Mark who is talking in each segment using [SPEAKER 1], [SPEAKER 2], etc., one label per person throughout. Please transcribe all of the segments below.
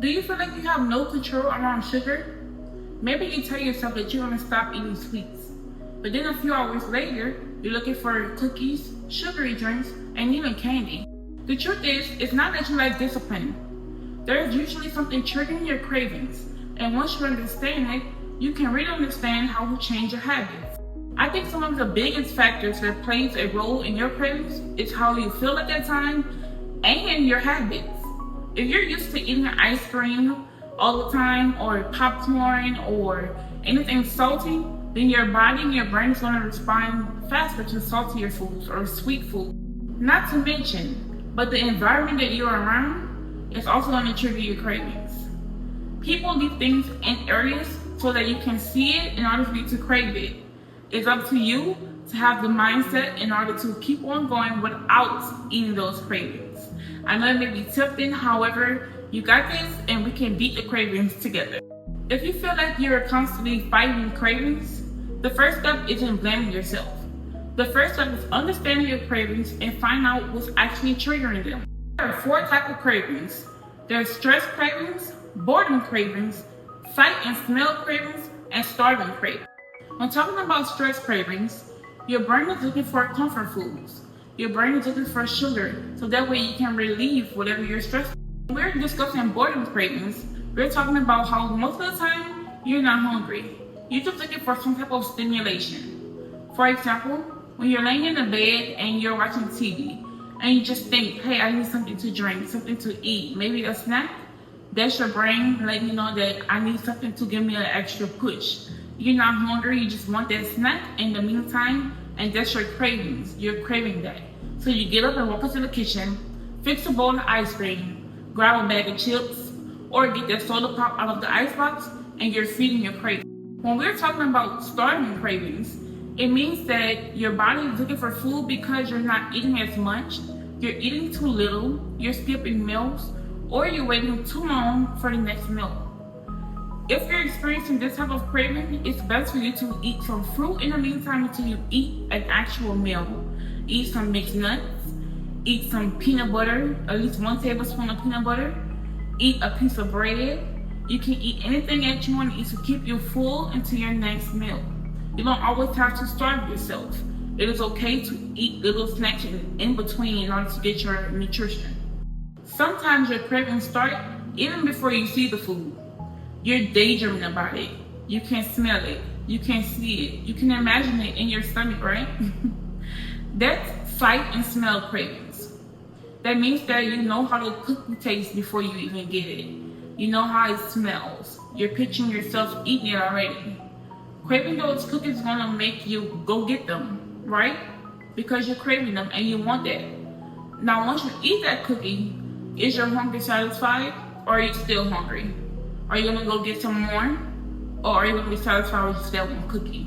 [SPEAKER 1] Do you feel like you have no control around sugar? Maybe you tell yourself that you're gonna stop eating sweets, but then a few hours later, you're looking for cookies, sugary drinks, and even candy. The truth is, it's not that you lack discipline. There's usually something triggering your cravings, and once you understand it, you can really understand how to change your habits. I think some of the biggest factors that plays a role in your cravings is how you feel at that time and your habits. If you're used to eating ice cream all the time, or popcorn, or anything salty, then your body and your brain is going to respond faster to saltier foods or sweet food. Not to mention, but the environment that you're around is also going to trigger your cravings. People leave things in areas so that you can see it in order for you to crave it. It's up to you to have the mindset in order to keep on going without eating those cravings. I know it may be tempting, however, you got this and we can beat the cravings together. If you feel like you're constantly fighting cravings, the first step isn't blaming yourself. The first step is understanding your cravings and find out what's actually triggering them. There are 4 types of cravings. There's stress cravings, boredom cravings, sight and smell cravings, and starving cravings. When talking about stress cravings, your brain is looking for comfort foods. Your brain is looking for sugar, so that way you can relieve whatever you're stressed. When we're discussing boredom cravings, we're talking about how most of the time you're not hungry. You're just looking for some type of stimulation. For example, when you're laying in the bed and you're watching TV, and you just think, hey, I need something to drink, something to eat, maybe a snack, that's your brain letting you know that I need something to give me an extra push. You're not hungry, you just want that snack in the meantime, and that's your cravings. You're craving that. So you get up and walk into the kitchen, fix a bowl of ice cream, grab a bag of chips, or get that soda pop out of the icebox, and you're feeding your cravings. When we're talking about starving cravings, it means that your body is looking for food because you're not eating as much, you're eating too little, you're skipping meals, or you're waiting too long for the next meal. If you're experiencing this type of craving, it's best for you to eat some fruit in the meantime until you eat an actual meal. Eat some mixed nuts, eat some peanut butter, at least 1 tablespoon of peanut butter, eat a piece of bread. You can eat anything that you want to eat to keep you full until your next meal. You don't always have to starve yourself. It is okay to eat little snacks in between in order to get your nutrition. Sometimes your cravings start even before you see the food. You're daydreaming about it. You can smell it. You can see it. You can imagine it in your stomach, right? That's sight and smell cravings. That means that you know how the cookie tastes before you even get it. You know how it smells. You're picturing yourself eating it already. Craving those cookies is gonna make you go get them, right? Because you're craving them and you want that. Now, once you eat that cookie, is your hunger satisfied, or are you still hungry? Are you gonna go get some more, or are you gonna be satisfied with just that one cookie?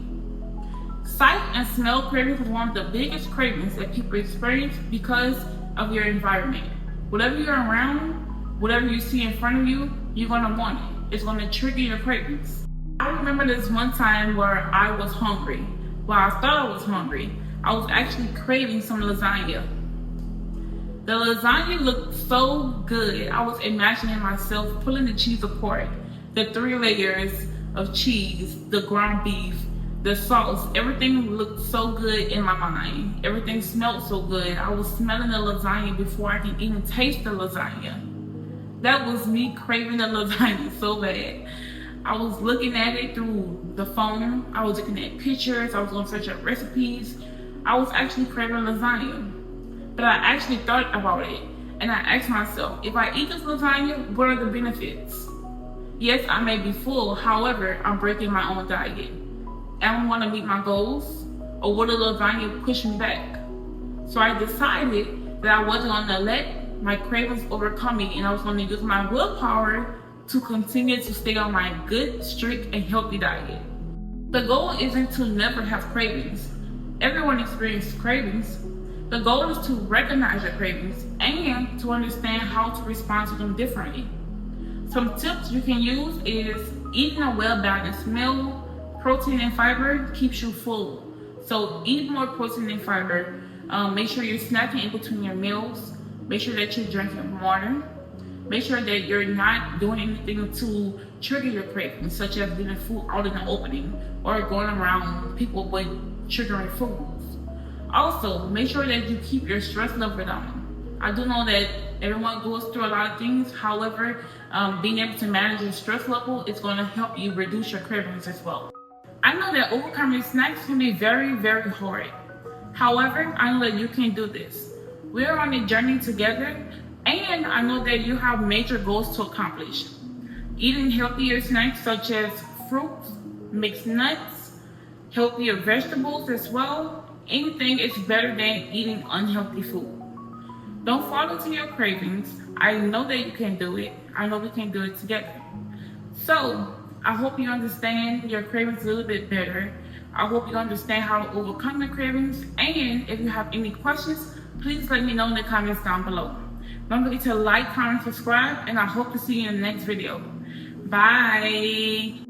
[SPEAKER 1] Sight and smell cravings is one of the biggest cravings that people experience because of your environment. Whatever you're around, whatever you see in front of you, you're gonna want it. It's gonna trigger your cravings. I remember this one time where I was hungry. Well, I thought I was hungry. I was actually craving some lasagna. The lasagna looked so good. I was imagining myself pulling the cheese apart, the 3 layers of cheese, the ground beef, the sauce, everything looked so good in my mind. Everything smelled so good. I was smelling the lasagna before I could even taste the lasagna. That was me craving the lasagna so bad. I was looking at it through the phone. I was looking at pictures. I was going to search up recipes. I was actually craving lasagna. But I actually thought about it, and I asked myself, if I eat this lasagna, what are the benefits? Yes, I may be full, however, I'm breaking my own diet. Am I want to meet my goals, or will the lasagna push me back? So I decided that I wasn't going to let my cravings overcome me, and I was going to use my willpower to continue to stay on my good, strict, and healthy diet. The goal isn't to never have cravings. Everyone experiences cravings. The goal is to recognize your cravings and to understand how to respond to them differently. Some tips you can use is eating a well-balanced meal. Protein and fiber keeps you full. So eat more protein and fiber. Make sure you're snacking in between your meals. Make sure that you're drinking water. Make sure that you're not doing anything to trigger your cravings, such as leaving food out in the opening or going around people with triggering foods. Also, make sure that you keep your stress level down. I do know that everyone goes through a lot of things. However, being able to manage your stress level is going to help you reduce your cravings as well. I know that overcoming snacks can be very, very hard. However, I know that you can do this. We're on a journey together, and I know that you have major goals to accomplish. Eating healthier snacks such as fruits, mixed nuts, healthier vegetables as well. Anything is better than eating unhealthy food. Don't fall into your cravings. I know that you can do it. I know we can do it together. So, I hope you understand your cravings a little bit better. I hope you understand how to overcome the cravings. And if you have any questions, please let me know in the comments down below. Don't forget to like, comment, subscribe, and I hope to see you in the next video. Bye.